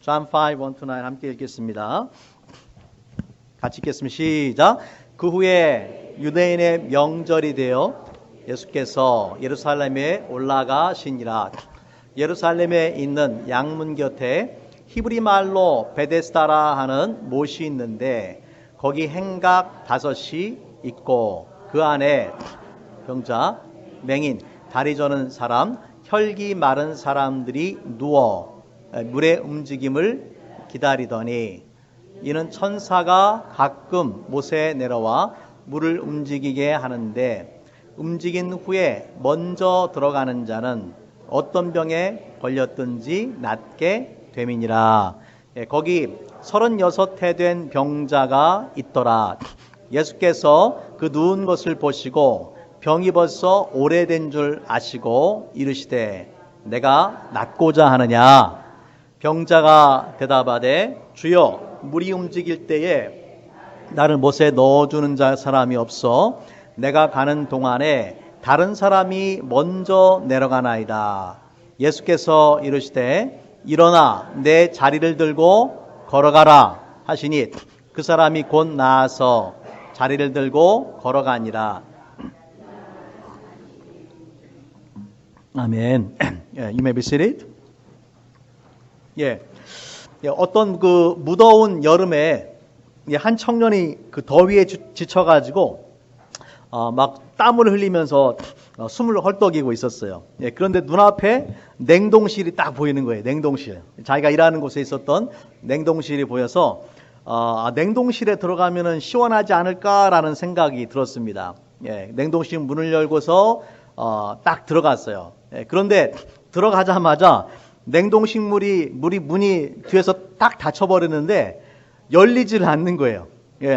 John 5, 1-9 함께 읽겠습니다. 같이 읽겠습니다. 시작. 그 후에 유대인의 명절이 되어 예수께서 예루살렘에 올라가시니라. 예루살렘에 있는 양문 곁에 히브리 말로 베데스다라 하는 못이 있는데 거기 행각 5이 있고 그 안에 병자, 맹인, 다리 저는 사람, 혈기 마른 사람들이 누워 물의 움직임을 기다리더니 이는 천사가 가끔 못에 내려와 물을 움직이게 하는데 움직인 후에 먼저 들어가는 자는 어떤 병에 걸렸든지 낫게 됨이니라. 거기 36해 된 병자가 있더라. 예수께서 그 누운 것을 보시고 병이 벌써 오래된 줄 아시고 이르시되 내가 낫고자 하느냐. 병자가 대답하되 주여 물이 움직일 때에 나를 못에 넣어주는 사람이 없어 내가 가는 동안에 다른 사람이 먼저 내려가나이다. 예수께서 이르시되 일어나 내 자리를 들고 걸어가라 하시니 그 사람이 곧 나아서 자리를 들고 걸어가니라. 아멘. You may be seated. 어떤 그 무더운 여름에 한 청년이 그 더위에 지쳐가지고 막 땀을 흘리면서 숨을 헐떡이고 있었어요. 그런데 눈앞에 냉동실이 딱 보이는 거예요. 냉동실. 자기가 일하는 곳에 있었던 냉동실이 보여서 냉동실에 들어가면은 시원하지 않을까라는 생각이 들었습니다. 냉동실 문을 열고서 딱 들어갔어요. 그런데 들어가자마자 냉동식물이 문이 뒤에서 딱 닫혀버리는데 열리질 않는 거예요.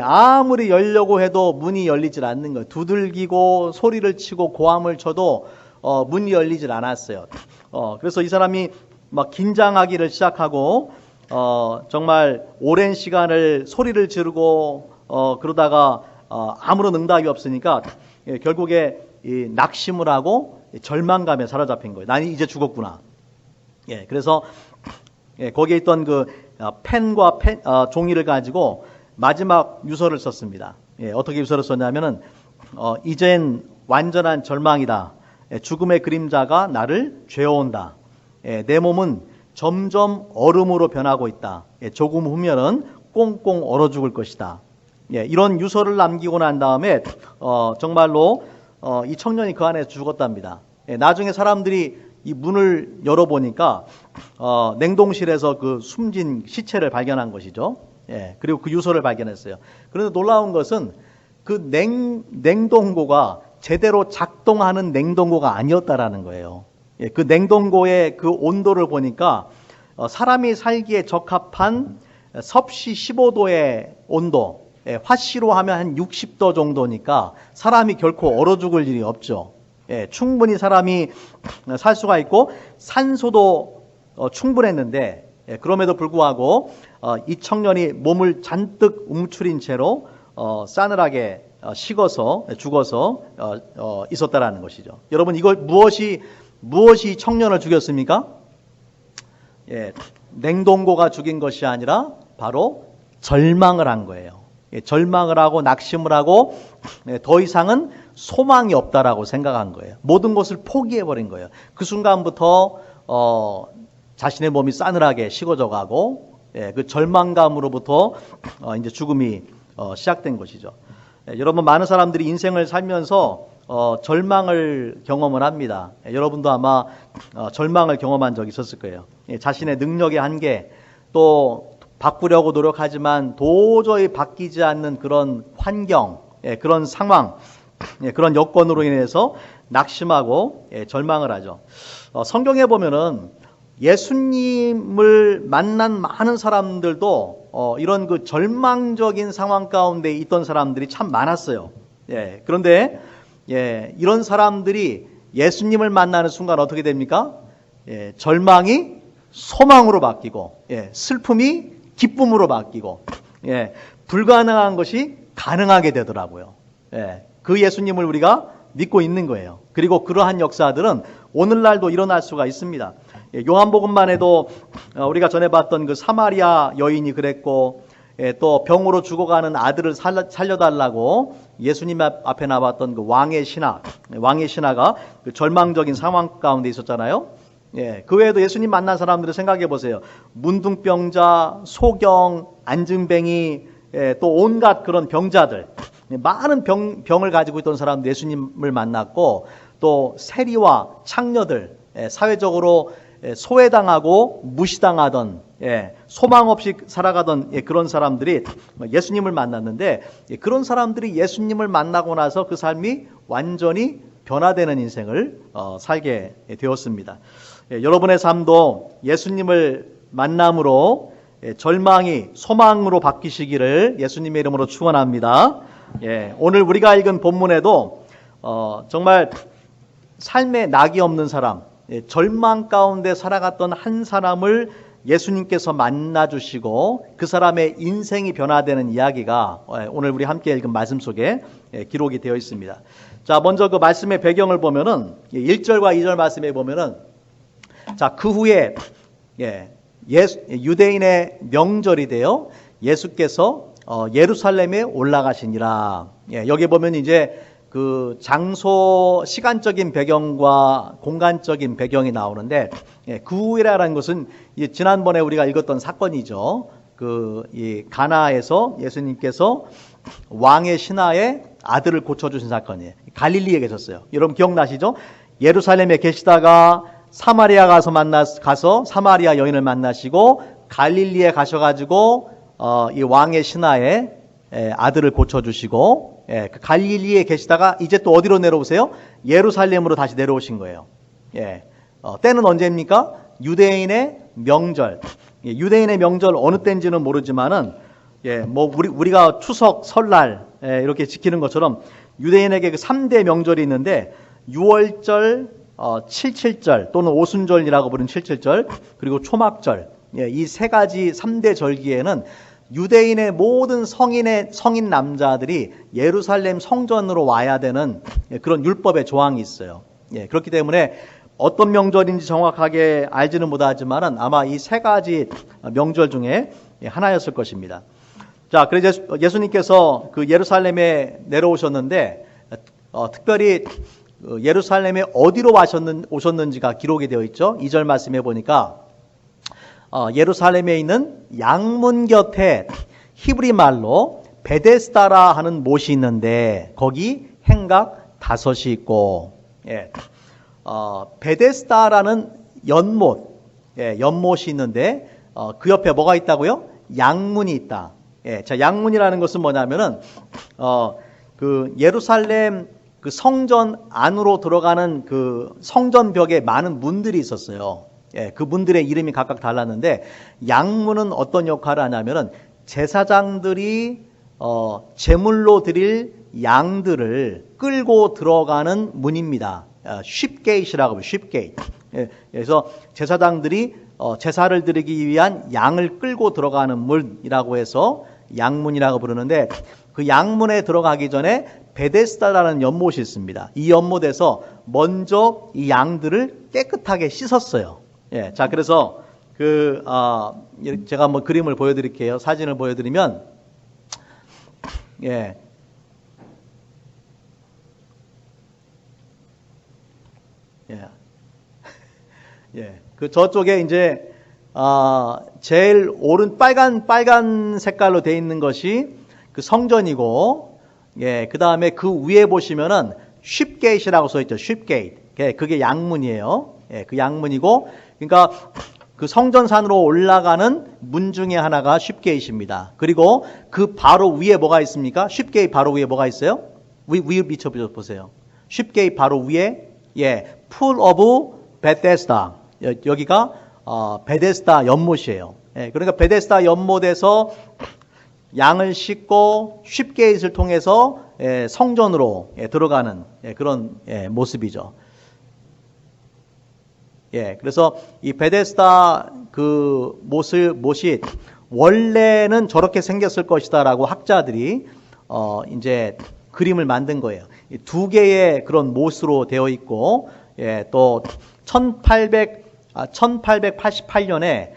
아무리 열려고 해도 문이 열리질 않는 거예요. 두들기고 소리를 치고 고함을 쳐도 문이 열리질 않았어요. 그래서 이 사람이 막 긴장하기를 시작하고 정말 오랜 시간을 소리를 지르고 그러다가 아무런 응답이 없으니까 결국에 낙심을 하고 절망감에 사로잡힌 거예요. 난 이제 죽었구나. 그래서 거기에 있던 그 펜과 종이를 가지고 마지막 유서를 썼습니다. 어떻게 유서를 썼냐면은 이젠 완전한 절망이다. 죽음의 그림자가 나를 죄어온다. 내 몸은 점점 얼음으로 변하고 있다. 조금 후면은 꽁꽁 얼어 죽을 것이다. 이런 유서를 남기고 난 다음에 정말로 이 청년이 그 안에서 죽었답니다. 나중에 사람들이 이 문을 열어보니까 냉동실에서 그 숨진 시체를 발견한 것이죠. 그리고 그 유서를 발견했어요. 그런데 놀라운 것은 그 냉동고가 제대로 작동하는 냉동고가 아니었다라는 거예요. 그 냉동고의 그 온도를 보니까 사람이 살기에 적합한 섭씨 15도의 온도, 화씨로 하면 한 60도 정도니까 사람이 결코 얼어 죽을 일이 없죠. 충분히 사람이 살 수가 있고 산소도 충분했는데 그럼에도 불구하고 이 청년이 몸을 잔뜩 움츠린 채로 싸늘하게 식어서 죽어서 있었다라는 것이죠. 여러분 이걸 무엇이 청년을 죽였습니까? 냉동고가 죽인 것이 아니라 바로 절망을 한 거예요. 절망을 하고 낙심을 하고 더 이상은 소망이 없다라고 생각한 거예요. 모든 것을 포기해버린 거예요. 그 순간부터 자신의 몸이 싸늘하게 식어져 가고 그 절망감으로부터 이제 죽음이 시작된 것이죠. 여러분 많은 사람들이 인생을 살면서 절망을 경험을 합니다. 여러분도 아마 절망을 경험한 적이 있었을 거예요. 자신의 능력의 한계, 또 바꾸려고 노력하지만 도저히 바뀌지 않는 그런 환경, 그런 상황, 그런 여건으로 인해서 낙심하고 절망을 하죠. 성경에 보면은 예수님을 만난 많은 사람들도 이런 그 절망적인 상황 가운데 있던 사람들이 참 많았어요. 그런데 이런 사람들이 예수님을 만나는 순간 어떻게 됩니까? 절망이 소망으로 바뀌고 슬픔이 기쁨으로 바뀌고 불가능한 것이 가능하게 되더라고요. 그 예수님을 우리가 믿고 있는 거예요. 그리고 그러한 역사들은 오늘날도 일어날 수가 있습니다. 요한복음만 해도 우리가 전에 봤던 그 사마리아 여인이 그랬고, 또 병으로 죽어가는 아들을 살려달라고 예수님 앞에 나왔던 그 왕의 신하가 그 절망적인 상황 가운데 있었잖아요. 그 외에도 예수님 만난 사람들을 생각해 보세요. 문둥병자, 소경, 안증뱅이, 또 온갖 그런 병자들, 많은 병을 가지고 있던 사람들 예수님을 만났고, 또 세리와 창녀들, 사회적으로 소외당하고 무시당하던, 소망 없이 살아가던 그런 사람들이 예수님을 만났는데, 그런 사람들이 예수님을 만나고 나서 그 삶이 완전히 변화되는 인생을 살게 되었습니다. 여러분의 삶도 예수님을 만남으로 절망이 소망으로 바뀌시기를 예수님의 이름으로 축원합니다. 오늘 우리가 읽은 본문에도 정말 삶에 낙이 없는 사람, 절망 가운데 살아갔던 한 사람을 예수님께서 만나주시고 그 사람의 인생이 변화되는 이야기가 오늘 우리 함께 읽은 말씀 속에 기록이 되어 있습니다. 자, 먼저 그 말씀의 배경을 보면은 1절과 2절 말씀에 보면은, 자, 그 후에 유대인의 명절이 되어 예수께서 예루살렘에 올라가시니라. 여기 보면 이제 그 장소, 시간적인 배경과 공간적인 배경이 나오는데, 그 후에라는 것은 지난번에 우리가 읽었던 사건이죠. 이 가나에서 예수님께서 왕의 신하의 아들을 고쳐주신 사건이에요. 갈릴리에 계셨어요. 여러분 기억나시죠? 예루살렘에 계시다가 사마리아 가서 사마리아 여인을 만나시고, 갈릴리에 가셔가지고 이 왕의 신하의 아들을 고쳐주시고, 그 갈릴리에 계시다가 이제 또 어디로 내려오세요? 예루살렘으로 다시 내려오신 거예요. 때는 언제입니까? 유대인의 명절. 유대인의 명절 어느 때인지는 모르지만은, 뭐 우리가 추석, 설날 이렇게 지키는 것처럼 유대인에게 그 3대 명절이 있는데, 6월절, 칠칠절 또는 오순절이라고 부르는 칠칠절, 그리고 초막절, 이 세 가지 3대 절기에는 유대인의 모든 성인 남자들이 예루살렘 성전으로 와야 되는 그런 율법의 조항이 있어요. 그렇기 때문에 어떤 명절인지 정확하게 알지는 못하지만은 아마 이 세 가지 명절 중에 하나였을 것입니다. 자, 그래서 예수님께서 그 예루살렘에 내려오셨는데, 특별히 예루살렘에 어디로 오셨는지가 기록이 되어 있죠. 2절 말씀해 보니까 예루살렘에 있는 양문 곁에 히브리 말로 베데스다라 하는 못이 있는데 거기 행각 5이 있고, 베데스다라는 연못이 있는데 그 옆에 뭐가 있다고요? 양문이 있다. 자, 양문이라는 것은 뭐냐면은 그 예루살렘 그 성전 안으로 들어가는 그 성전벽에 많은 문들이 있었어요. 그 문들의 이름이 각각 달랐는데, 양문은 어떤 역할을 하냐면은 제사장들이 제물로 드릴 양들을 끌고 들어가는 문입니다. 쉽게이트라고 해요. 쉽게이트. 그래서 제사장들이 제사를 드리기 위한 양을 끌고 들어가는 문이라고 해서 양문이라고 부르는데, 그 양문에 들어가기 전에 베데스다라는 연못이 있습니다. 이 연못에서 먼저 이 양들을 깨끗하게 씻었어요. 자, 그래서 제가 한번 그림을 보여드릴게요. 사진을 보여드리면, 그 저쪽에 이제 제일 오른 빨간 색깔로 되어 있는 것이 그 성전이고, 그 다음에 그 위에 보시면은 쉽게이트라고 써 있죠. 쉽게이트. 그게 양문이에요. 그 양문이고, 그러니까 그 성전산으로 올라가는 문 중에 하나가 쉽게이트입니다. 그리고 그 바로 위에 뭐가 있습니까? 쉽게이트 바로 위에 뭐가 있어요? 위에 비춰보세요. 쉽게이트 바로 위에, Pool of Bethesda. 여기가 베데스다 연못이에요. 그러니까 베데스다 연못에서 양을 싣고 쉽게이트를 통해서 성전으로 들어가는 그런 모습이죠. 그래서 이 베데스다 그 못이 원래는 저렇게 생겼을 것이다라고 학자들이 이제 그림을 만든 거예요. 두 개의 그런 못으로 되어 있고, 또 1888년에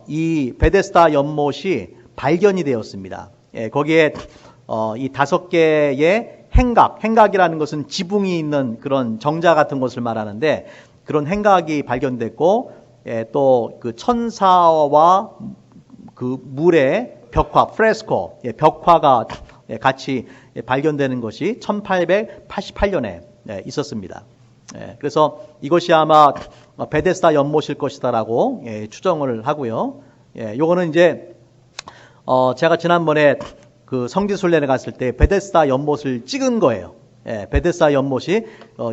이 베데스다 연못이 발견이 되었습니다. 예, 거기에 이 5개의 행각이라는 것은 지붕이 있는 그런 정자 같은 것을 말하는데 그런 행각이 발견됐고, 예, 또 그 천사와 그 물의 벽화, 프레스코, 예, 벽화가 같이 발견되는 것이 1888년에 있었습니다. 예, 그래서 이것이 아마 베데스다 연못일 것이다라고 추정을 하고요. 예, 요거는 이제 제가 지난번에 그 성지순례를 갔을 때 베데스다 연못을 찍은 거예요. 예, 베데스다 연못이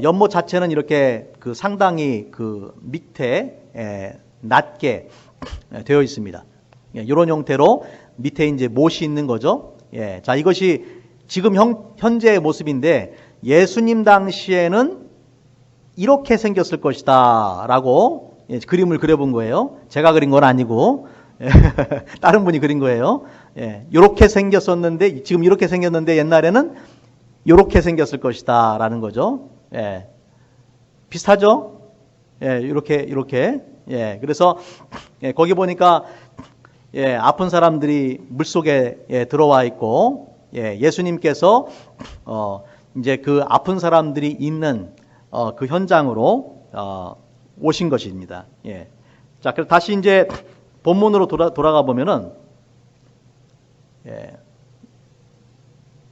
연못 자체는 이렇게 그 상당히 그 밑에 낮게 되어 있습니다. 예, 이런 형태로 밑에 이제 못이 있는 거죠. 예, 자, 이것이 지금 현재의 모습인데 예수님 당시에는 이렇게 생겼을 것이다 라고 그림을 그려본 거예요. 제가 그린 건 아니고 다른 분이 그린 거예요. 이렇게 생겼었는데 지금 이렇게 생겼는데 옛날에는 이렇게 생겼을 것이다 라는 거죠. 예, 비슷하죠? 예, 이렇게. 예, 그래서 거기 보니까 아픈 사람들이 물속에 들어와 있고, 예수님께서 이제 그 아픈 사람들이 있는 그 현장으로 오신 것입니다. 예. 자, 그럼 다시 이제 본문으로 돌아가 보면은,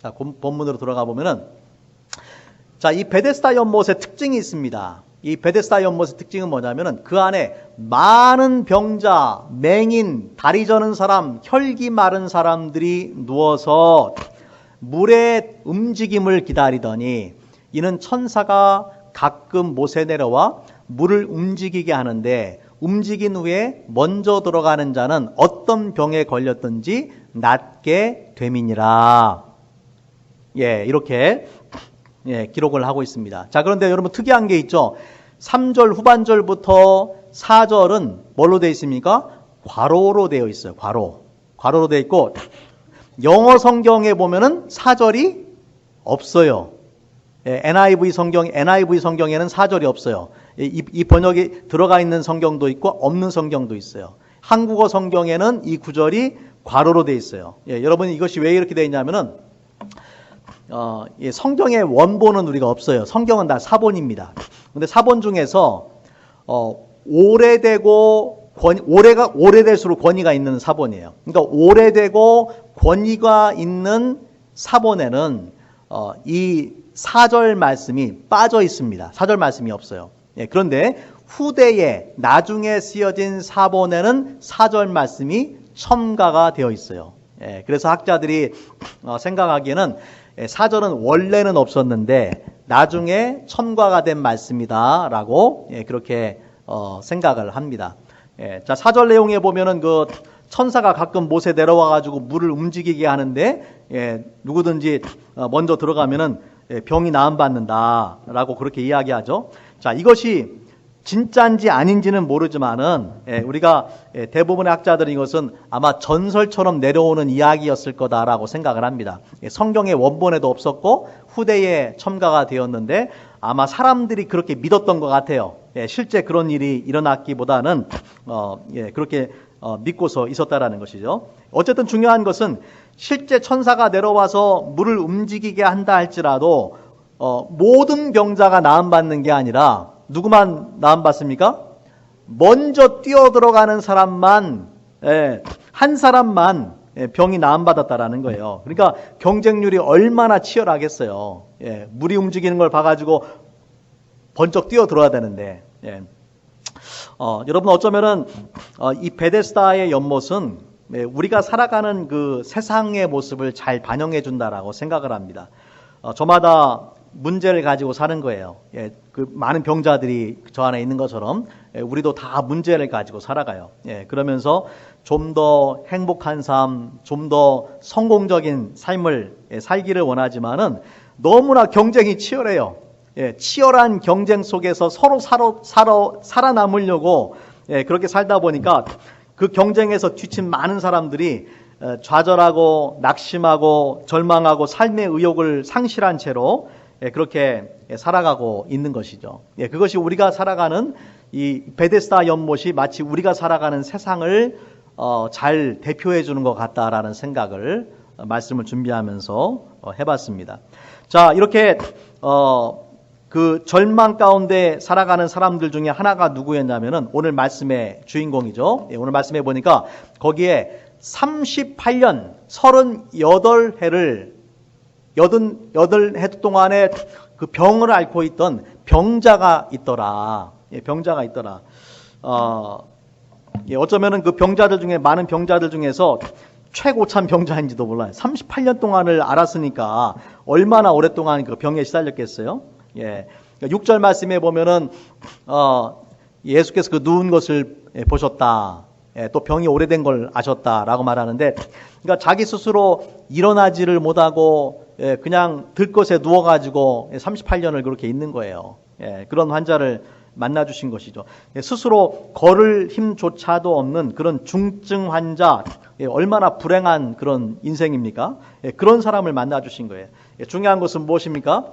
자, 본문으로 돌아가 보면은, 자, 이 베데스다 연못의 특징이 있습니다. 이 베데스다 연못의 특징은 뭐냐면은 그 안에 많은 병자, 맹인, 다리 저는 사람, 혈기 마른 사람들이 누워서 물의 움직임을 기다리더니 이는 천사가 가끔 못에 내려와 물을 움직이게 하는데 움직인 후에 먼저 들어가는 자는 어떤 병에 걸렸든지 낫게 됨이니라. 예, 이렇게 기록을 하고 있습니다. 자, 그런데 여러분 특이한 게 있죠. 3절 후반절부터 4절은 뭘로 되어 있습니까? 괄호로 되어 있어요. 괄호로 되어 있고 영어 성경에 보면은 4절이 없어요. NIV 성경에는 4절이 없어요. 이 번역이 들어가 있는 성경도 있고 없는 성경도 있어요. 한국어 성경에는 이 구절이 괄호로 되어 있어요. 여러분 이것이 왜 이렇게 되어 있냐면은 성경의 원본은 우리가 없어요. 성경은 다 사본입니다. 근데 사본 중에서 오래될수록 권위가 있는 사본이에요. 그러니까 오래되고 권위가 있는 사본에는 이 4절 말씀이 빠져 있습니다. 4절 말씀이 없어요. 그런데 후대에 나중에 쓰여진 사본에는 4절 말씀이 첨가가 되어 있어요. 그래서 학자들이 생각하기에는 4절은 원래는 없었는데 나중에 첨가가 된 말씀이다라고 그렇게 생각을 합니다. 자, 4절 내용에 보면은 그 천사가 가끔 못에 내려와 가지고 물을 움직이게 하는데 누구든지 먼저 들어가면은 병이 나음 받는다라고 그렇게 이야기하죠. 자, 이것이 진짜인지 아닌지는 모르지만은 우리가 대부분의 학자들은 이것은 아마 전설처럼 내려오는 이야기였을 거다라고 생각을 합니다. 성경의 원본에도 없었고 후대에 첨가가 되었는데 아마 사람들이 그렇게 믿었던 것 같아요. 실제 그런 일이 일어났기보다는 그렇게 믿고서 있었다라는 것이죠. 어쨌든 중요한 것은 실제 천사가 내려와서 물을 움직이게 한다 할지라도 모든 병자가 나음받는 게 아니라 누구만 나음받습니까? 먼저 뛰어들어가는 사람만, 한 사람만 병이 나음받았다라는 거예요. 그러니까 경쟁률이 얼마나 치열하겠어요. 물이 움직이는 걸 봐가지고 번쩍 뛰어들어야 되는데. 여러분 어쩌면은 이 베데스다의 연못은 우리가 살아가는 그 세상의 모습을 잘 반영해 준다라고 생각을 합니다. 저마다 문제를 가지고 사는 거예요. 그 많은 병자들이 저 안에 있는 것처럼 우리도 다 문제를 가지고 살아가요. 그러면서 좀 더 행복한 삶, 좀 더 성공적인 삶을 살기를 원하지만은 너무나 경쟁이 치열해요. 치열한 경쟁 속에서 서로 살아남으려고 그렇게 살다 보니까 그 경쟁에서 지친 많은 사람들이 좌절하고 낙심하고 절망하고 삶의 의욕을 상실한 채로 그렇게 살아가고 있는 것이죠. 그것이 우리가 살아가는 이 베데스다 연못이 마치 우리가 살아가는 세상을 잘 대표해 주는 것 같다라는 생각을 말씀을 준비하면서 해봤습니다. 자, 이렇게 그 절망 가운데 살아가는 사람들 중에 하나가 누구였냐면은 오늘 말씀의 주인공이죠. 오늘 말씀에 보니까 거기에 38년 38해를 88해 동안에 그 병을 앓고 있던 병자가 있더라. 병자가 있더라. 어쩌면은 그 병자들 중에 많은 병자들 중에서 최고참 병자인지도 몰라요. 38년 동안을 앓았으니까 얼마나 오랫동안 그 병에 시달렸겠어요. 6절 말씀에 보면은 예수께서 그 누운 것을 보셨다. 또 병이 오래된 걸 아셨다라고 말하는데, 그러니까 자기 스스로 일어나지를 못하고 그냥 들것에 누워가지고 38년을 그렇게 있는 거예요. 그런 환자를 만나 주신 것이죠. 스스로 걸을 힘조차도 없는 그런 중증 환자, 얼마나 불행한 그런 인생입니까? 그런 사람을 만나 주신 거예요. 중요한 것은 무엇입니까?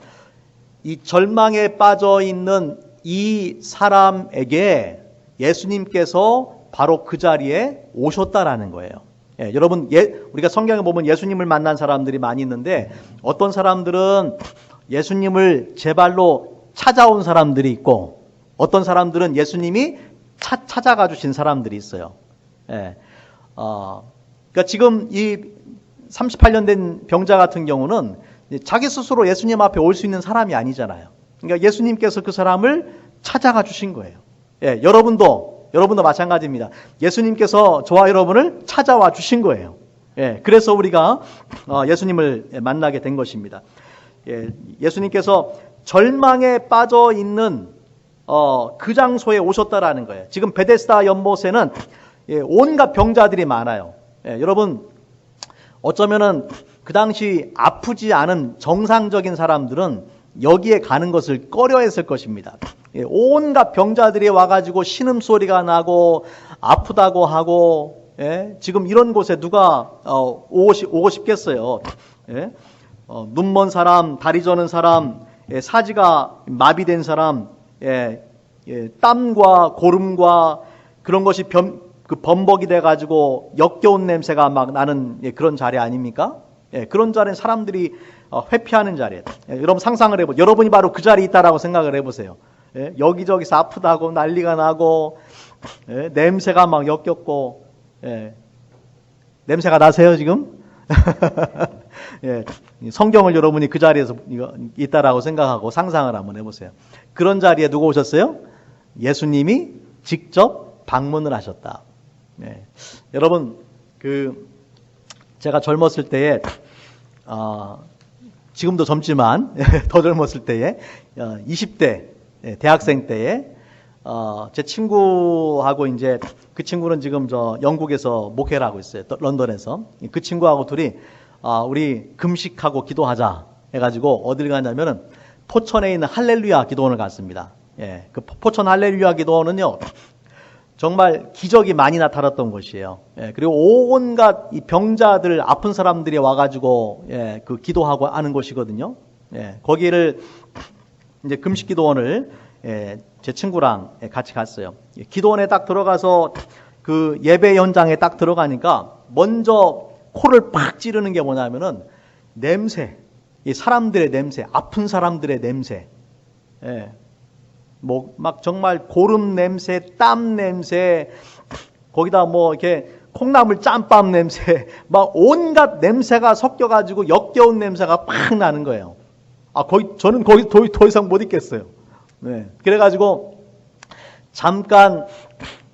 이 절망에 빠져 있는 이 사람에게 예수님께서 바로 그 자리에 오셨다라는 거예요. 여러분, 우리가 성경에 보면 예수님을 만난 사람들이 많이 있는데, 어떤 사람들은 예수님을 제 발로 찾아온 사람들이 있고, 어떤 사람들은 예수님이 찾아가 주신 사람들이 있어요. 그러니까 지금 이 38년 된 병자 같은 경우는 자기 스스로 예수님 앞에 올 수 있는 사람이 아니잖아요. 그러니까 예수님께서 그 사람을 찾아가 주신 거예요. 여러분도 마찬가지입니다. 예수님께서 저와 여러분을 찾아와 주신 거예요. 그래서 우리가 예수님을 만나게 된 것입니다. 예수님께서 절망에 빠져 있는 그 장소에 오셨다라는 거예요. 지금 베데스다 연못에는 온갖 병자들이 많아요. 여러분, 어쩌면은 그 당시 아프지 않은 정상적인 사람들은 여기에 가는 것을 꺼려했을 것입니다. 온갖 병자들이 와가지고 신음소리가 나고 아프다고 하고, 지금 이런 곳에 누가 오고 싶겠어요. 눈먼 사람, 다리 저는 사람, 사지가 마비된 사람, 땀과 고름과 그런 것이 범벅이 돼가지고 역겨운 냄새가 막 나는 그런 자리 아닙니까? 그런 자리는 사람들이 회피하는 자리예요. 여러분 상상을 해보세요. 여러분이 바로 그 자리에 있다라고 생각을 해보세요. 여기저기서 아프다고 난리가 나고, 냄새가 막 역겹고, 냄새가 나세요 지금? 성경을 여러분이 그 자리에서 있다라고 생각하고 상상을 한번 해보세요. 그런 자리에 누가 오셨어요? 예수님이 직접 방문을 하셨다. 여러분, 제가 젊었을 때에, 지금도 젊지만 더 젊었을 때에 20대 대학생 때에 제 친구하고 이제 그 친구는 지금 영국에서 목회를 하고 있어요. 런던에서. 그 친구하고 둘이 우리 금식하고 기도하자 해가지고 어딜 가냐면은 포천에 있는 할렐루야 기도원을 갔습니다. 그 포천 할렐루야 기도원은요, 정말 기적이 많이 나타났던 곳이에요. 그리고 온갖 이 병자들, 아픈 사람들이 와가지고 그 기도하고 하는 곳이거든요. 거기를 이제 금식 기도원을 제 친구랑 같이 갔어요. 기도원에 딱 들어가서 그 예배 현장에 딱 들어가니까 먼저 코를 팍 찌르는 게 뭐냐면은 냄새, 이 사람들의 냄새, 아픈 사람들의 냄새. 뭐 막 정말 고름 냄새, 땀 냄새, 거기다 뭐 이렇게 콩나물 짬밥 냄새, 막 온갖 냄새가 섞여가지고 역겨운 냄새가 팍 나는 거예요. 저는 거기 더 이상 못 있겠어요. 그래가지고 잠깐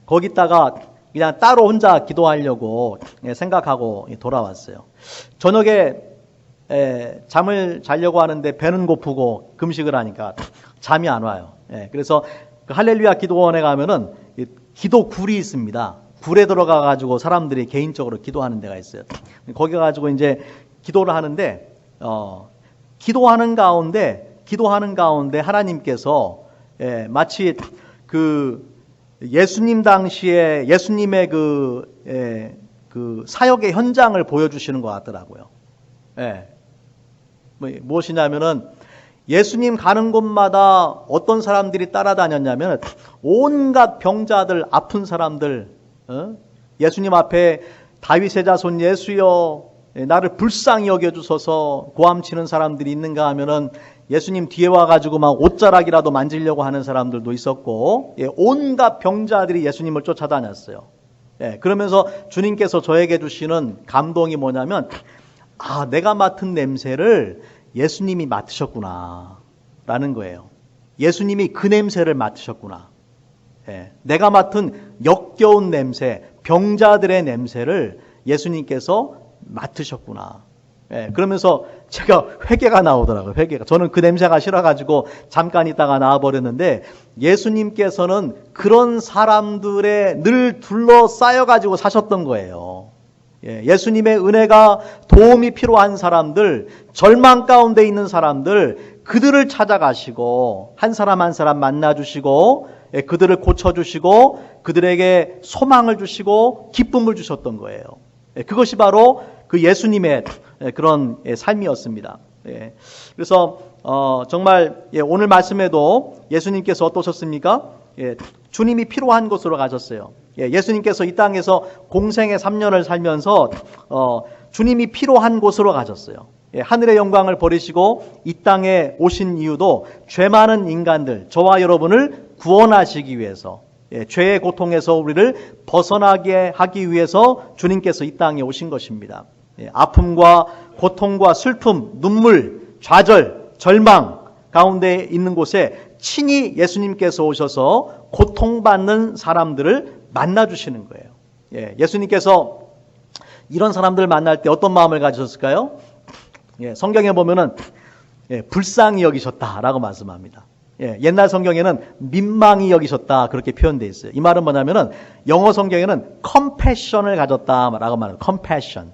거기다가 그냥 따로 혼자 기도하려고 생각하고 돌아왔어요. 저녁에 잠을 자려고 하는데 배는 고프고 금식을 하니까 잠이 안 와요. 그래서 그 할렐루야 기도원에 가면은 기도 굴이 있습니다. 굴에 들어가 가지고 사람들이 개인적으로 기도하는 데가 있어요. 거기 가지고 이제 기도를 하는데 기도하는 가운데 하나님께서 마치 그 예수님 당시에 예수님의 그 사역의 현장을 보여주시는 것 같더라고요. 무엇이냐면은 예수님 가는 곳마다 어떤 사람들이 따라다녔냐면 온갖 병자들, 아픈 사람들, 예수님 앞에 다윗의 자손 예수여 나를 불쌍히 여겨주소서 고함치는 사람들이 있는가 하면은 예수님 뒤에 와가지고 막 옷자락이라도 만지려고 하는 사람들도 있었고, 온갖 병자들이 예수님을 쫓아다녔어요. 그러면서 주님께서 저에게 주시는 감동이 뭐냐면, 아, 내가 맡은 냄새를 예수님이 맡으셨구나 라는 거예요. 예수님이 그 냄새를 맡으셨구나. 내가 맡은 역겨운 냄새, 병자들의 냄새를 예수님께서 맡으셨구나. 그러면서 제가 회개가 나오더라고요. 회개가. 저는 그 냄새가 싫어가지고 잠깐 있다가 나와버렸는데, 예수님께서는 그런 사람들에 늘 둘러싸여가지고 사셨던 거예요. 예수님의 은혜가 도움이 필요한 사람들, 절망 가운데 있는 사람들, 그들을 찾아가시고 한 사람 한 사람 만나주시고 그들을 고쳐주시고 그들에게 소망을 주시고 기쁨을 주셨던 거예요. 그것이 바로 그 예수님의 그런 삶이었습니다. 그래서 정말 오늘 말씀에도 예수님께서 어떠셨습니까? 주님이 필요한 곳으로 가셨어요. 예수님께서 이 땅에서 공생의 3년을 살면서 주님이 필요한 곳으로 가셨어요. 하늘의 영광을 버리시고 이 땅에 오신 이유도 죄 많은 인간들, 저와 여러분을 구원하시기 위해서, 죄의 고통에서 우리를 벗어나게 하기 위해서 주님께서 이 땅에 오신 것입니다. 아픔과 고통과 슬픔, 눈물, 좌절, 절망 가운데 있는 곳에 친히 예수님께서 오셔서 고통받는 사람들을 만나주시는 거예요. 예수님께서 이런 사람들을 만날 때 어떤 마음을 가지셨을까요? 성경에 보면은 불쌍히 여기셨다라고 말씀합니다. 옛날 성경에는 민망히 여기셨다 그렇게 표현되어 있어요. 이 말은 뭐냐면은 영어 성경에는 compassion을 가졌다라고 말해요. compassion.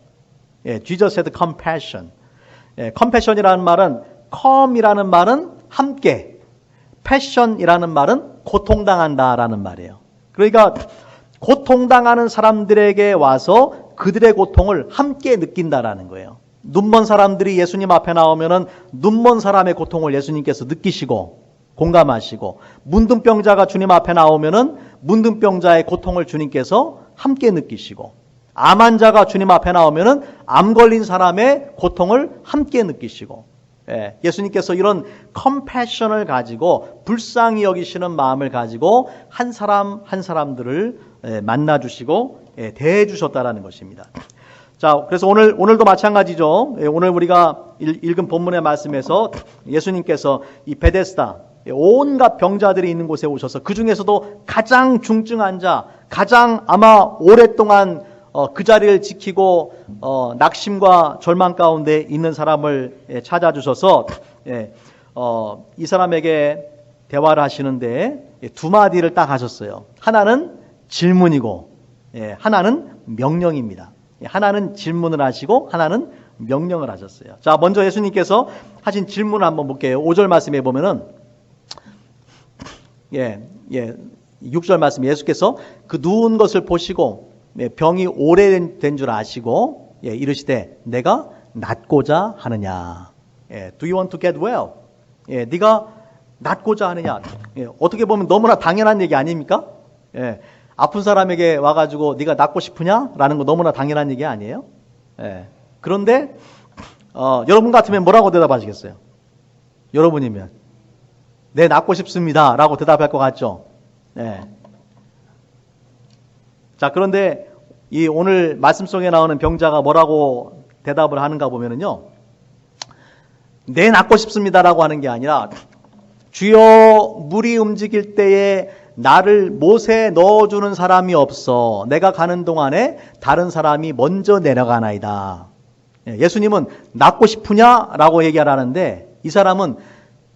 Jesus had compassion. compassion이라는 말은 come이라는 말은 함께, passion이라는 말은 고통당한다라는 말이에요. 그러니까 고통당하는 사람들에게 와서 그들의 고통을 함께 느낀다라는 거예요. 눈먼 사람들이 예수님 앞에 나오면은 눈먼 사람의 고통을 예수님께서 느끼시고 공감하시고, 문둥병자가 주님 앞에 나오면은 문둥병자의 고통을 주님께서 함께 느끼시고, 암 환자가 주님 앞에 나오면은 암 걸린 사람의 고통을 함께 느끼시고, 예수님께서 이런 컴패션을 가지고 불쌍히 여기시는 마음을 가지고 한 사람 한 사람들을 만나주시고 대해주셨다라는 것입니다. 자, 그래서 오늘도 마찬가지죠. 오늘 우리가 읽은 본문의 말씀에서 예수님께서 이 베데스다, 온갖 병자들이 있는 곳에 오셔서 그 중에서도 가장 중증한 자, 가장 아마 오랫동안 그 자리를 지키고 낙심과 절망 가운데 있는 사람을 찾아주셔서 이 사람에게 대화를 하시는데 두 마디를 딱 하셨어요. 하나는 질문이고 하나는 명령입니다. 하나는 질문을 하시고 하나는 명령을 하셨어요. 자, 먼저 예수님께서 하신 질문을 한번 볼게요. 5절 말씀에 보면은 6절 말씀, 예수께서 그 누운 것을 보시고 병이 오래된 줄 아시고 이르시되 내가 낫고자 하느냐. Do you want to get well? 네가 낫고자 하느냐. 어떻게 보면 너무나 당연한 얘기 아닙니까? 아픈 사람에게 와가지고 네가 낫고 싶으냐? 라는 거 너무나 당연한 얘기 아니에요? 그런데 여러분 같으면 뭐라고 대답하시겠어요? 여러분이면 네, 낫고 싶습니다 라고 대답할 것 같죠? 자, 그런데 이 오늘 말씀 속에 나오는 병자가 뭐라고 대답을 하는가 보면은요, 네, 낫고 싶습니다라고 하는 게 아니라 주여 물이 움직일 때에 나를 못에 넣어주는 사람이 없어 내가 가는 동안에 다른 사람이 먼저 내려가나이다. 예수님은 낫고 싶으냐라고 얘기하라는데 이 사람은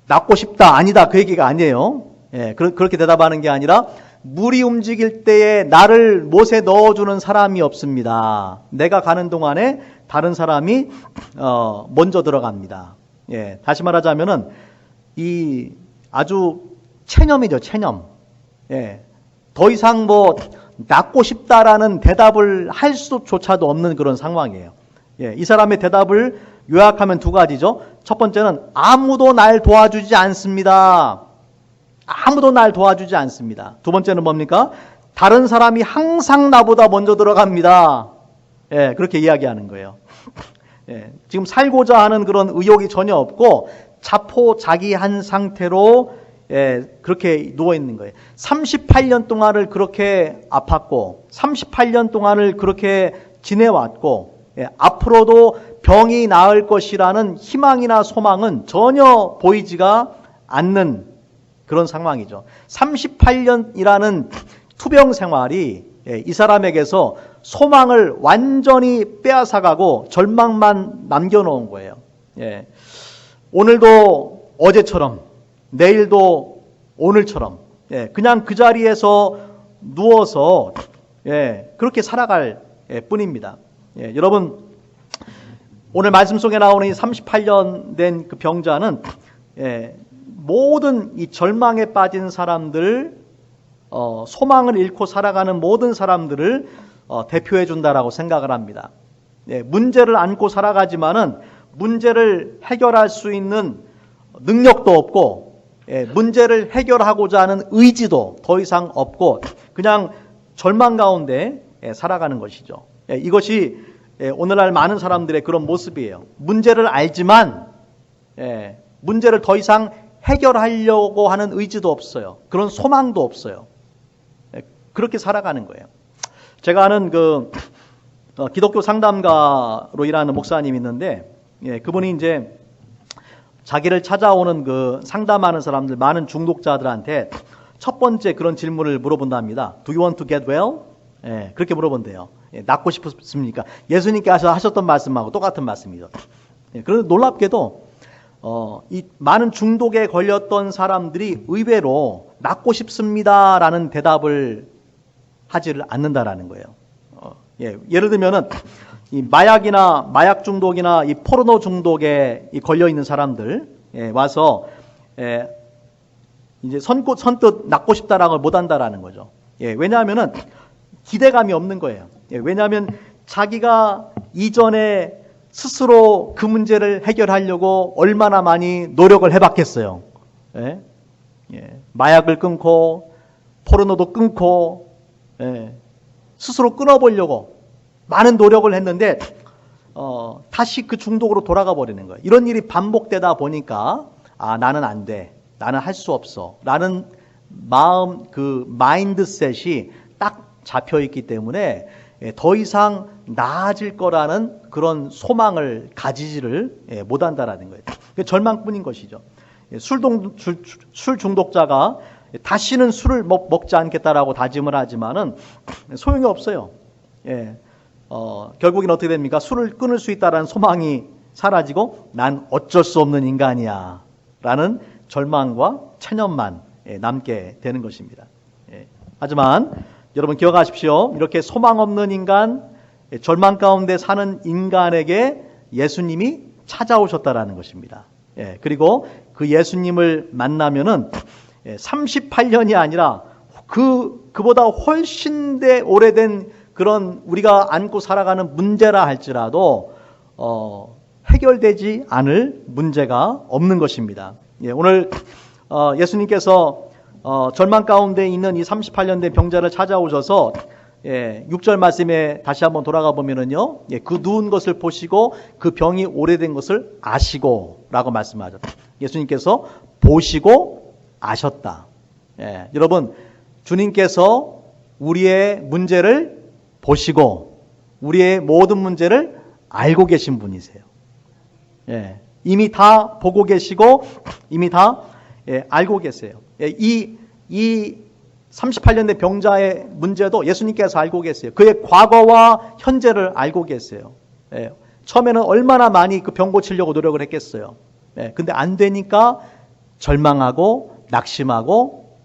낫고 싶다 아니다 그 얘기가 아니에요. 그렇게 대답하는 게 아니라 물이 움직일 때에 나를 못에 넣어주는 사람이 없습니다. 내가 가는 동안에 다른 사람이 먼저 들어갑니다. 다시 말하자면은 이 아주 체념이죠, 체념. 더 이상 뭐 낫고 싶다라는 대답을 할 수조차도 없는 그런 상황이에요. 이 사람의 대답을 요약하면 두 가지죠. 첫 번째는 아무도 날 도와주지 않습니다. 아무도 날 도와주지 않습니다. 두 번째는 뭡니까? 다른 사람이 항상 나보다 먼저 들어갑니다. 예, 그렇게 이야기하는 거예요. 예, 지금 살고자 하는 그런 의욕이 전혀 없고 자포자기한 상태로 그렇게 누워 있는 거예요. 38년 동안을 그렇게 아팠고 38년 동안을 그렇게 지내왔고 앞으로도 병이 나을 것이라는 희망이나 소망은 전혀 보이지가 않는 그런 상황이죠. 38년이라는 투병 생활이 이 사람에게서 소망을 완전히 빼앗아가고 절망만 남겨놓은 거예요. 오늘도 어제처럼 내일도 오늘처럼 그냥 그 자리에서 누워서 그렇게 살아갈 뿐입니다. 여러분, 오늘 말씀 속에 나오는 이 38년 된 그 병자는 모든 이 절망에 빠진 사람들, 소망을 잃고 살아가는 모든 사람들을 대표해 준다라고 생각을 합니다. 문제를 안고 살아가지만은 문제를 해결할 수 있는 능력도 없고 문제를 해결하고자 하는 의지도 더 이상 없고 그냥 절망 가운데 살아가는 것이죠. 이것이 오늘날 많은 사람들의 그런 모습이에요. 문제를 알지만 문제를 더 이상 해결하려고 하는 의지도 없어요. 그런 소망도 없어요. 그렇게 살아가는 거예요. 제가 아는 기독교 상담가로 일하는 목사님이 있는데 그분이 이제 자기를 찾아오는 상담하는 사람들, 많은 중독자들한테 첫 번째 그런 질문을 물어본답니다. Do you want to get well? 그렇게 물어본대요. 낫고 싶습니까? 예수님께서 하셨던 말씀하고 똑같은 말씀이죠. 그런데 놀랍게도 이 많은 중독에 걸렸던 사람들이 의외로 낫고 싶습니다라는 대답을 하지를 않는다라는 거예요. 예를 들면은 이 마약이나 마약 중독이나 이 포르노 중독에 걸려 있는 사람들 와서 이제 선뜻 낫고 싶다라고 못 한다라는 거죠. 왜냐하면은 기대감이 없는 거예요. 왜냐하면 자기가 이전에 스스로 그 문제를 해결하려고 얼마나 많이 노력을 해봤겠어요. 마약을 끊고 포르노도 끊고 스스로 끊어보려고 많은 노력을 했는데 다시 그 중독으로 돌아가 버리는 거예요. 이런 일이 반복되다 보니까 나는 안 돼, 나는 할 수 없어 라는 마음, 그 마인드셋이 딱 잡혀 있기 때문에 더 이상 나아질 거라는 그런 소망을 가지지를 못한다라는 거예요. 절망뿐인 것이죠. 술 중독자가 다시는 술을 먹지 않겠다라고 다짐을 하지만은 소용이 없어요. 결국엔 어떻게 됩니까? 술을 끊을 수 있다라는 소망이 사라지고 난 어쩔 수 없는 인간이야 라는 절망과 체념만 남게 되는 것입니다. 하지만 여러분 기억하십시오. 이렇게 소망 없는 인간, 절망 가운데 사는 인간에게 예수님이 찾아오셨다라는 것입니다. 그리고 그 예수님을 만나면은 38년이 아니라 그보다 훨씬 오래된 그런 우리가 안고 살아가는 문제라 할지라도 해결되지 않을 문제가 없는 것입니다. 오늘 예수님께서 절망 가운데 있는 이 38년 된 병자를 찾아오셔서 6절 말씀에 다시 한번 돌아가 보면은요, 그 누운 것을 보시고 그 병이 오래된 것을 아시고 라고 말씀하죠. 예수님께서 보시고 아셨다. 여러분, 주님께서 우리의 문제를 보시고 우리의 모든 문제를 알고 계신 분이세요. 이미 다 보고 계시고 이미 다 알고 계세요. 이 38년 된 병자의 문제도 예수님께서 알고 계세요. 그의 과거와 현재를 알고 계세요. 처음에는 얼마나 많이 그 병 고치려고 노력을 했겠어요. 근데 안 되니까 절망하고 낙심하고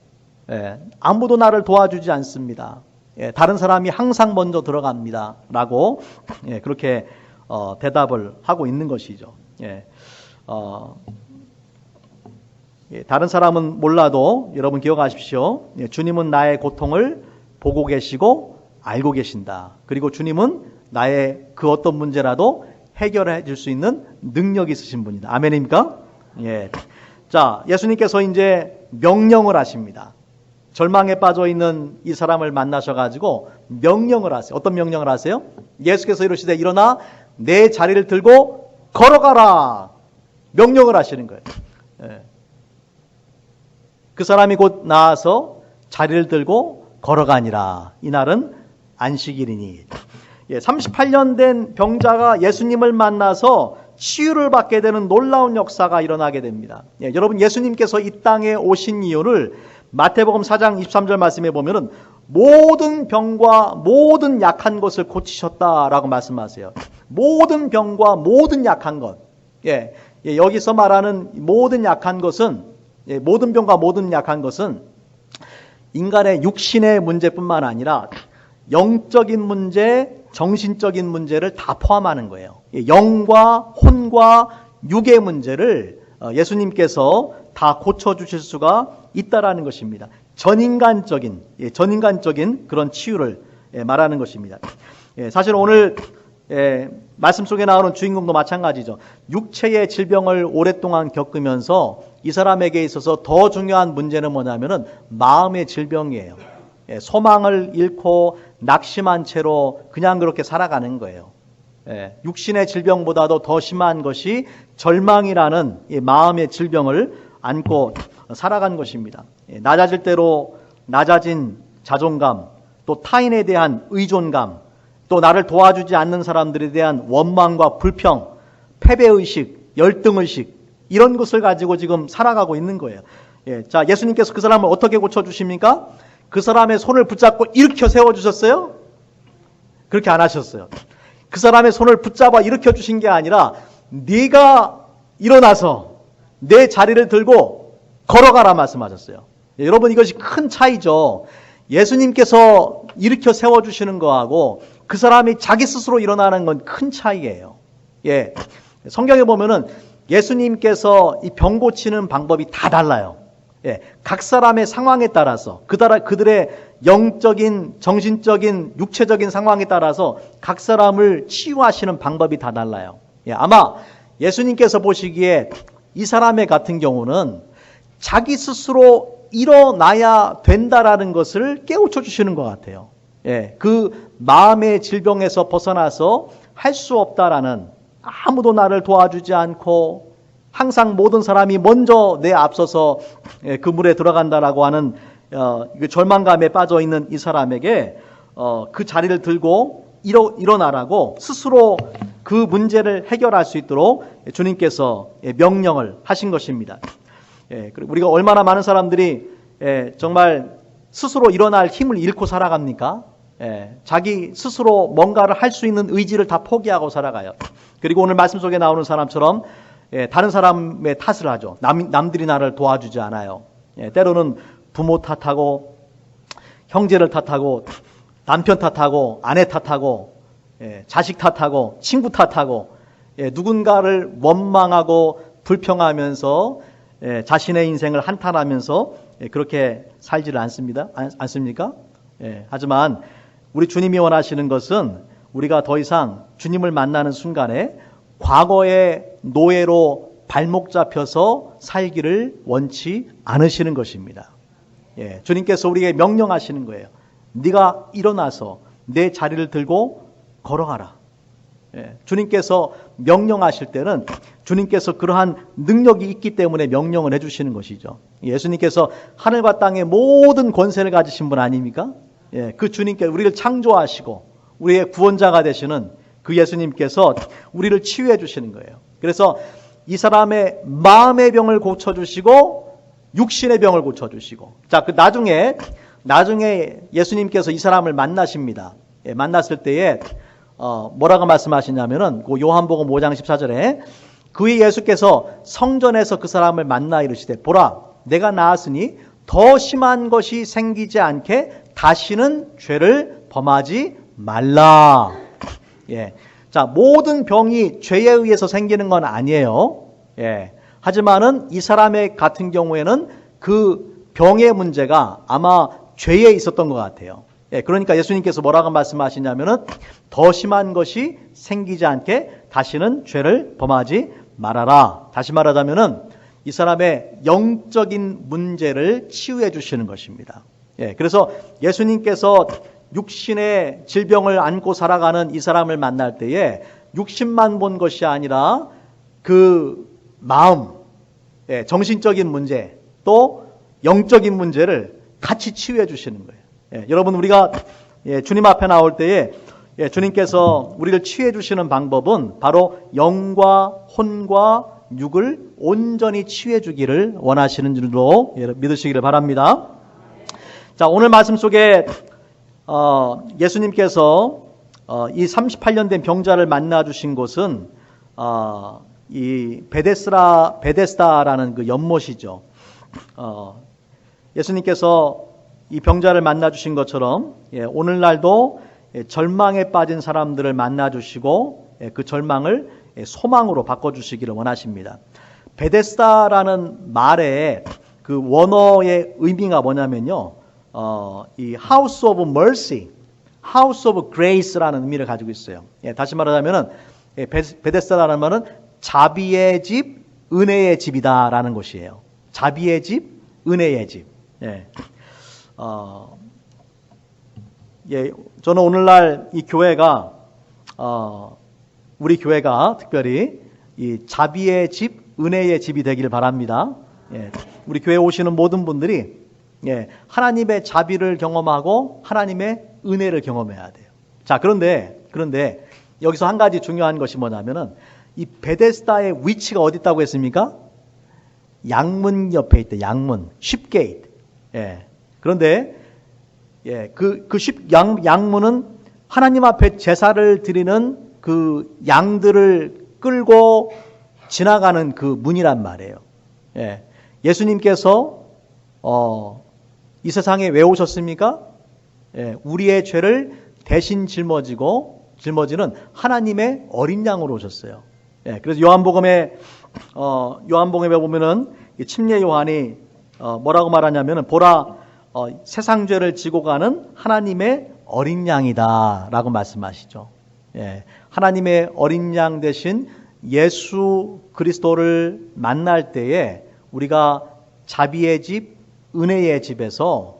아무도 나를 도와주지 않습니다. 다른 사람이 항상 먼저 들어갑니다. 라고 그렇게 대답을 하고 있는 것이죠. 다른 사람은 몰라도 여러분 기억하십시오. 주님은 나의 고통을 보고 계시고 알고 계신다. 그리고 주님은 나의 그 어떤 문제라도 해결해 줄 수 있는 능력이 있으신 분이다. 아멘입니까? 예. 자, 예수님께서 이제 명령을 하십니다. 절망에 빠져 있는 이 사람을 만나셔가지고 명령을 하세요. 어떤 명령을 하세요? 예수께서 이르시되 일어나 내 자리를 들고 걸어가라. 명령을 하시는 거예요. 예. 그 사람이 곧 나와서 자리를 들고 걸어가니라. 이날은 안식일이니. 예, 38년 된 병자가 예수님을 만나서 치유를 받게 되는 놀라운 역사가 일어나게 됩니다. 예, 여러분, 예수님께서 이 땅에 오신 이유를 마태복음 4장 23절 말씀에 보면은 모든 병과 모든 약한 것을 고치셨다라고 말씀하세요. 모든 병과 모든 약한 것. 예, 여기서 말하는 모든 약한 것은, 모든 병과 모든 약한 것은 인간의 육신의 문제뿐만 아니라 영적인 문제, 정신적인 문제를 다 포함하는 거예요. 영과 혼과 육의 문제를 예수님께서 다 고쳐주실 수가 있다라는 것입니다. 전인간적인 그런 치유를 말하는 것입니다. 사실 오늘 말씀 속에 나오는 주인공도 마찬가지죠. 육체의 질병을 오랫동안 겪으면서 이 사람에게 있어서 더 중요한 문제는 뭐냐면은 마음의 질병이에요. 소망을 잃고 낙심한 채로 그냥 그렇게 살아가는 거예요. 육신의 질병보다도 더 심한 것이 절망이라는 이 마음의 질병을 안고 살아간 것입니다. 낮아질 대로 낮아진 자존감, 또 타인에 대한 의존감, 또 나를 도와주지 않는 사람들에 대한 원망과 불평, 패배의식, 열등의식, 이런 것을 가지고 지금 살아가고 있는 거예요. 자, 예수님께서 그 사람을 어떻게 고쳐주십니까? 그 사람의 손을 붙잡고 일으켜 세워주셨어요? 그렇게 안 하셨어요. 그 사람의 손을 붙잡아 일으켜 주신 게 아니라 네가 일어나서 내 자리를 들고 걸어가라 말씀하셨어요. 여러분, 이것이 큰 차이죠. 예수님께서 일으켜 세워주시는 거하고 그 사람이 자기 스스로 일어나는 건 큰 차이예요. 예. 성경에 보면은 예수님께서 이 병 고치는 방법이 다 달라요. 예. 각 사람의 상황에 따라서 그들의 영적인, 정신적인, 육체적인 상황에 따라서 각 사람을 치유하시는 방법이 다 달라요. 예. 아마 예수님께서 보시기에 이 사람의 같은 경우는 자기 스스로 일어나야 된다라는 것을 깨우쳐 주시는 것 같아요. 예, 그 마음의 질병에서 벗어나서 할 수 없다라는, 아무도 나를 도와주지 않고 항상 모든 사람이 먼저 내 앞서서 그 물에 들어간다라고 하는 절망감에 빠져 있는 이 사람에게 그 자리를 들고 일어나라고 스스로 그 문제를 해결할 수 있도록 주님께서 명령을 하신 것입니다. 그리고 우리가 얼마나 많은 사람들이 정말 스스로 일어날 힘을 잃고 살아갑니까? 자기 스스로 뭔가를 할 수 있는 의지를 다 포기하고 살아가요. 그리고 오늘 말씀 속에 나오는 사람처럼 다른 사람의 탓을 하죠. 남들이 나를 도와주지 않아요. 때로는 부모 탓하고 형제를 탓하고 남편 탓하고 아내 탓하고 자식 탓하고 친구 탓하고 누군가를 원망하고 불평하면서 자신의 인생을 한탄하면서 그렇게 살지를 않습니까? 하지만 우리 주님이 원하시는 것은 우리가 더 이상 주님을 만나는 순간에 과거의 노예로 발목 잡혀서 살기를 원치 않으시는 것입니다. 주님께서 우리에게 명령하시는 거예요. 네가 일어나서 내 자리를 들고 걸어가라. 주님께서 명령하실 때는 주님께서 그러한 능력이 있기 때문에 명령을 해주시는 것이죠. 예수님께서 하늘과 땅의 모든 권세를 가지신 분 아닙니까? 그 주님께 우리를 창조하시고 우리의 구원자가 되시는 그 예수님께서 우리를 치유해 주시는 거예요. 그래서 이 사람의 마음의 병을 고쳐주시고 육신의 병을 고쳐주시고, 자, 그 나중에 예수님께서 이 사람을 만나십니다. 만났을 때에 뭐라고 말씀하시냐면은 그 요한복음 5장 14절에 그의 예수께서 성전에서 그 사람을 만나 이르시되 보라 내가 나았으니 더 심한 것이 생기지 않게 다시는 죄를 범하지 말라. 자, 모든 병이 죄에 의해서 생기는 건 아니에요. 하지만은 이 사람의 같은 경우에는 그 병의 문제가 아마 죄에 있었던 것 같아요. 그러니까 예수님께서 뭐라고 말씀하시냐면은 더 심한 것이 생기지 않게 다시는 죄를 범하지 말아라. 다시 말하자면은 이 사람의 영적인 문제를 치유해 주시는 것입니다. 예, 그래서 예수님께서 육신의 질병을 안고 살아가는 이 사람을 만날 때에 육신만 본 것이 아니라 그 마음, 예, 정신적인 문제, 또 영적인 문제를 같이 치유해 주시는 거예요. 예, 여러분 우리가 주님 앞에 나올 때에 주님께서 우리를 치유해 주시는 방법은 바로 영과 혼과 육을 온전히 치유해 주기를 원하시는 줄로 믿으시기를 바랍니다. 자, 오늘 말씀 속에 예수님께서 이 38년 된 병자를 만나 주신 곳은 이 베데스다라는 그 연못이죠. 예수님께서 이 병자를 만나 주신 것처럼 오늘날도 절망에 빠진 사람들을 만나 주시고 그 절망을 소망으로 바꿔 주시기를 원하십니다. 베데스다라는 말의 그 원어의 의미가 뭐냐면요. 이 House of Mercy, House of Grace라는 의미를 가지고 있어요. 다시 말하자면은 베데스다라는 말은 자비의 집, 은혜의 집이다라는 것이에요. 자비의 집, 은혜의 집. 저는 오늘날 이 교회가 우리 교회가 특별히 이 자비의 집, 은혜의 집이 되기를 바랍니다. 우리 교회에 오시는 모든 분들이 하나님의 자비를 경험하고 하나님의 은혜를 경험해야 돼요. 자, 그런데 여기서 한 가지 중요한 것이 뭐냐면은 이 베데스다의 위치가 어디 있다고 했습니까? 양문 옆에 있대. 양문, 쉽게이트. 그런데 양문은 하나님 앞에 제사를 드리는 그 양들을 끌고 지나가는 그 문이란 말이에요. 예수님께서 이 세상에 왜 오셨습니까? 우리의 죄를 대신 짊어지는 하나님의 어린 양으로 오셨어요. 그래서 요한복음에 보면은 침례 요한이 뭐라고 말하냐면은 보라 세상 죄를 지고 가는 하나님의 어린 양이다라고 말씀하시죠. 하나님의 어린 양 대신 예수 그리스도를 만날 때에 우리가 자비의 집, 은혜의 집에서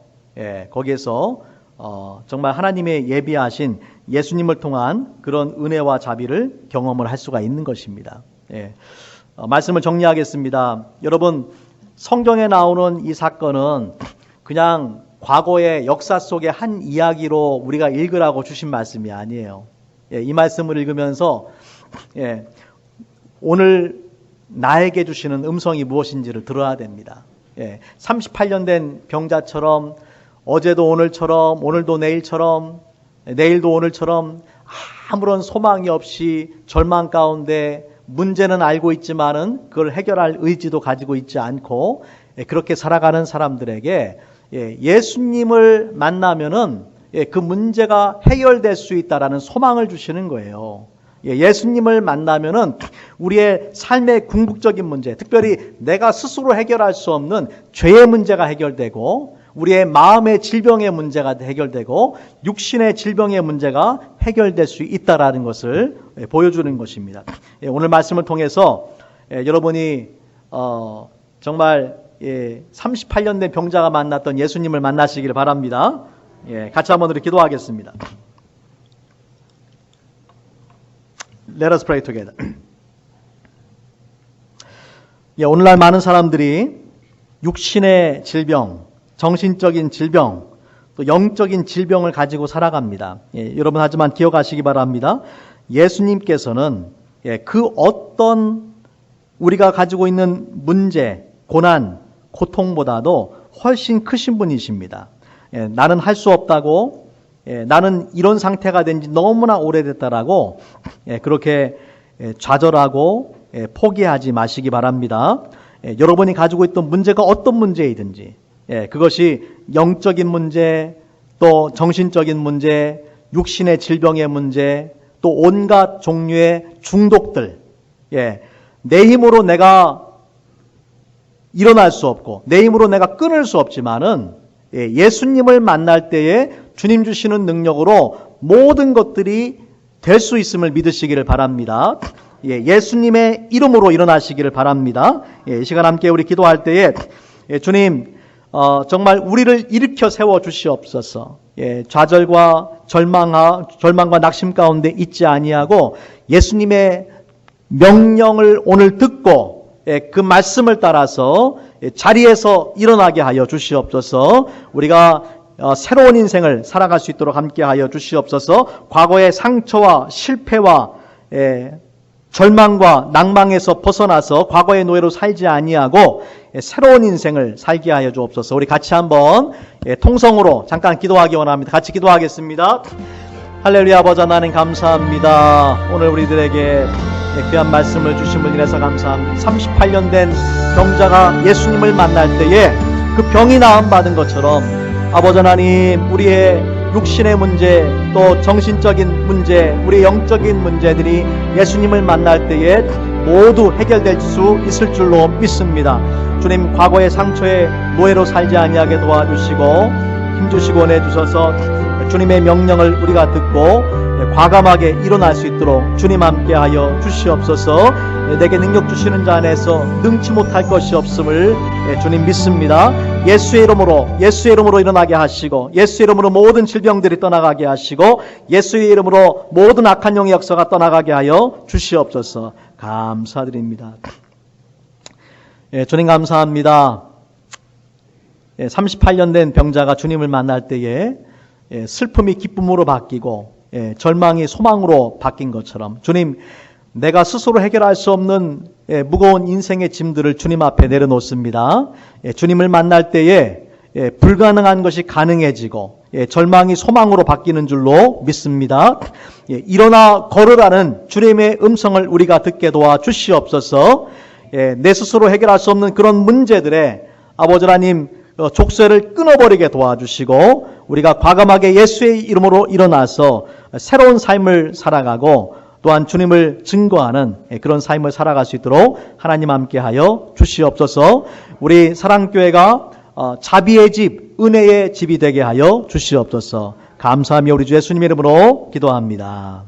거기에서 정말 하나님의 예비하신 예수님을 통한 그런 은혜와 자비를 경험을 할 수가 있는 것입니다. 말씀을 정리하겠습니다. 여러분, 성경에 나오는 이 사건은 그냥 과거의 역사 속의 한 이야기로 우리가 읽으라고 주신 말씀이 아니에요. 이 말씀을 읽으면서 오늘 나에게 주시는 음성이 무엇인지를 들어야 됩니다. 38년 된 병자처럼 어제도 오늘처럼, 오늘도 내일처럼, 내일도 오늘처럼 아무런 소망이 없이 절망 가운데 문제는 알고 있지만은 그걸 해결할 의지도 가지고 있지 않고 그렇게 살아가는 사람들에게 예수님을 만나면은 그 문제가 해결될 수 있다라는 소망을 주시는 거예요. 예수님을 만나면은 우리의 삶의 궁극적인 문제, 특별히 내가 스스로 해결할 수 없는 죄의 문제가 해결되고 우리의 마음의 질병의 문제가 해결되고 육신의 질병의 문제가 해결될 수 있다라는 것을 보여주는 것입니다. 오늘 말씀을 통해서 여러분이 정말 38년 된 병자가 만났던 예수님을 만나시기를 바랍니다. 같이 한번 우리 기도하겠습니다. Let us pray together. 오늘날 많은 사람들이 육신의 질병, 정신적인 질병, 또 영적인 질병을 가지고 살아갑니다. 여러분 하지만 기억하시기 바랍니다. 예수님께서는 그 어떤 우리가 가지고 있는 문제, 고난, 고통보다도 훨씬 크신 분이십니다. 나는 할 수 없다고, 나는 이런 상태가 된 지 너무나 오래됐다라고 그렇게 좌절하고 포기하지 마시기 바랍니다. 여러분이 가지고 있던 문제가 어떤 문제이든지 그것이 영적인 문제, 또 정신적인 문제, 육신의 질병의 문제, 또 온갖 종류의 중독들, 내 힘으로 내가 일어날 수 없고 내 힘으로 내가 끊을 수 없지만은 예수님을 만날 때에 주님 주시는 능력으로 모든 것들이 될 수 있음을 믿으시기를 바랍니다. 예수님의 이름으로 일어나시기를 바랍니다. 이 시간 함께 우리 기도할 때에 주님 정말 우리를 일으켜 세워 주시옵소서. 좌절과 절망과 낙심 가운데 있지 아니하고 예수님의 명령을 오늘 듣고 그 말씀을 따라서 자리에서 일어나게 하여 주시옵소서. 우리가 새로운 인생을 살아갈 수 있도록 함께 하여 주시옵소서. 과거의 상처와 실패와 절망과 낭망에서 벗어나서 과거의 노예로 살지 아니하고 새로운 인생을 살게 하여 주옵소서. 우리 같이 한번 통성으로 잠깐 기도하기 원합니다. 같이 기도하겠습니다. 할렐루야. 아버지 하나님 감사합니다. 오늘 우리들에게 귀한 말씀을 주심을 인해서 감사합니다. 38년 된 병자가 예수님을 만날 때에 그 병이 나음받은 것처럼 아버지 하나님 우리의 육신의 문제 또 정신적인 문제 우리의 영적인 문제들이 예수님을 만날 때에 모두 해결될 수 있을 줄로 믿습니다. 주님 과거의 상처에 노예로 살지 아니하게 도와주시고 힘주시고 내주셔서 주님의 명령을 우리가 듣고 과감하게 일어날 수 있도록 주님 함께하여 주시옵소서. 내게 능력 주시는 자 안에서 능치 못할 것이 없음을 주님 믿습니다. 예수의 이름으로 일어나게 하시고 예수의 이름으로 모든 질병들이 떠나가게 하시고 예수의 이름으로 모든 악한 영의 역사가 떠나가게 하여 주시옵소서. 감사드립니다. 주님 감사합니다. 38년 된 병자가 주님을 만날 때에 슬픔이 기쁨으로 바뀌고 절망이 소망으로 바뀐 것처럼 주님 내가 스스로 해결할 수 없는 무거운 인생의 짐들을 주님 앞에 내려놓습니다. 주님을 만날 때에 불가능한 것이 가능해지고 절망이 소망으로 바뀌는 줄로 믿습니다. 일어나 걸으라는 주님의 음성을 우리가 듣게 도와 주시옵소서. 내 스스로 해결할 수 없는 그런 문제들에 아버지 하나님 족쇄를 끊어버리게 도와주시고 우리가 과감하게 예수의 이름으로 일어나서 새로운 삶을 살아가고 또한 주님을 증거하는 그런 삶을 살아갈 수 있도록 하나님 함께하여 주시옵소서. 우리 사랑교회가 자비의 집, 은혜의 집이 되게 하여 주시옵소서. 감사하며 우리 주 예수님의 이름으로 기도합니다.